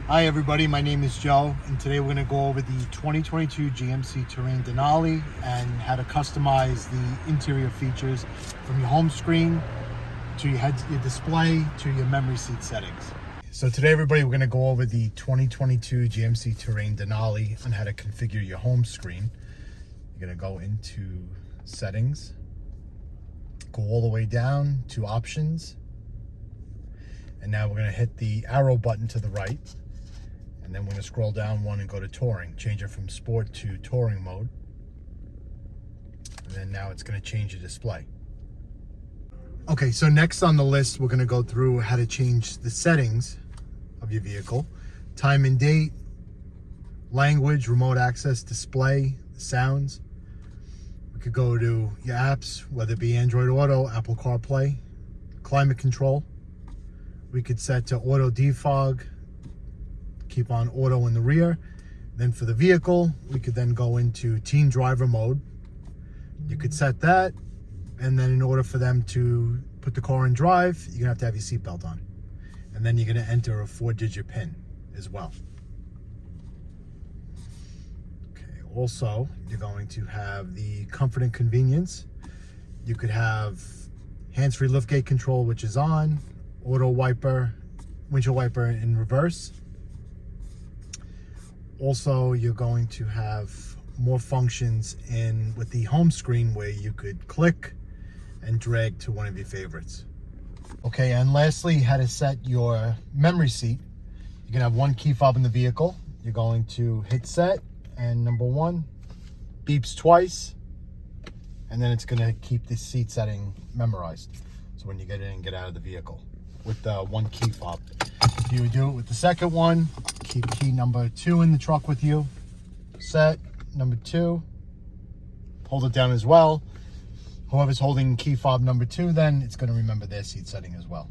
Hi everybody, my name is Joe, and today we're going to go over the 2022 GMC Terrain Denali and how to customize the interior features from your home screen to your display to your memory seat settings. So today everybody, we're going to go over the 2022 GMC Terrain Denali on how to configure your home screen. You're going to go into settings, go all the way down to options, and now we're going to hit the arrow button to the right. And then we're going to scroll down one and go to touring, change it from sport to touring mode. And then now it's going to change the display. Okay, so next on the list, we're going to go through how to change the settings of your vehicle. Time and date, language, remote access, display, sounds. We could go to your apps, whether it be Android Auto, Apple CarPlay, climate control. We could set to auto defog, keep on auto in the rear. Then for the vehicle, we could then go into teen driver mode. You could set that, and then in order for them to put the car in drive, you're gonna have to have your seatbelt on. And then you're gonna enter a 4-digit PIN as well. Okay, also, you're going to have the comfort and convenience. You could have hands-free liftgate control, which is on, auto wiper, windshield wiper in reverse. Also, you're going to have more functions with the home screen where you could click and drag to one of your favorites. Okay, and lastly, how to set your memory seat. You can have one key fob in the vehicle. You're going to hit set, and number one beeps twice, and then it's going to keep the seat setting memorized. So when you get in and get out of the vehicle with one key fob. If you would do it with the second one, keep key number 2 in the truck with you. Set, number 2. Hold it down as well. Whoever's holding key fob number 2, then it's going to remember their seat setting as well.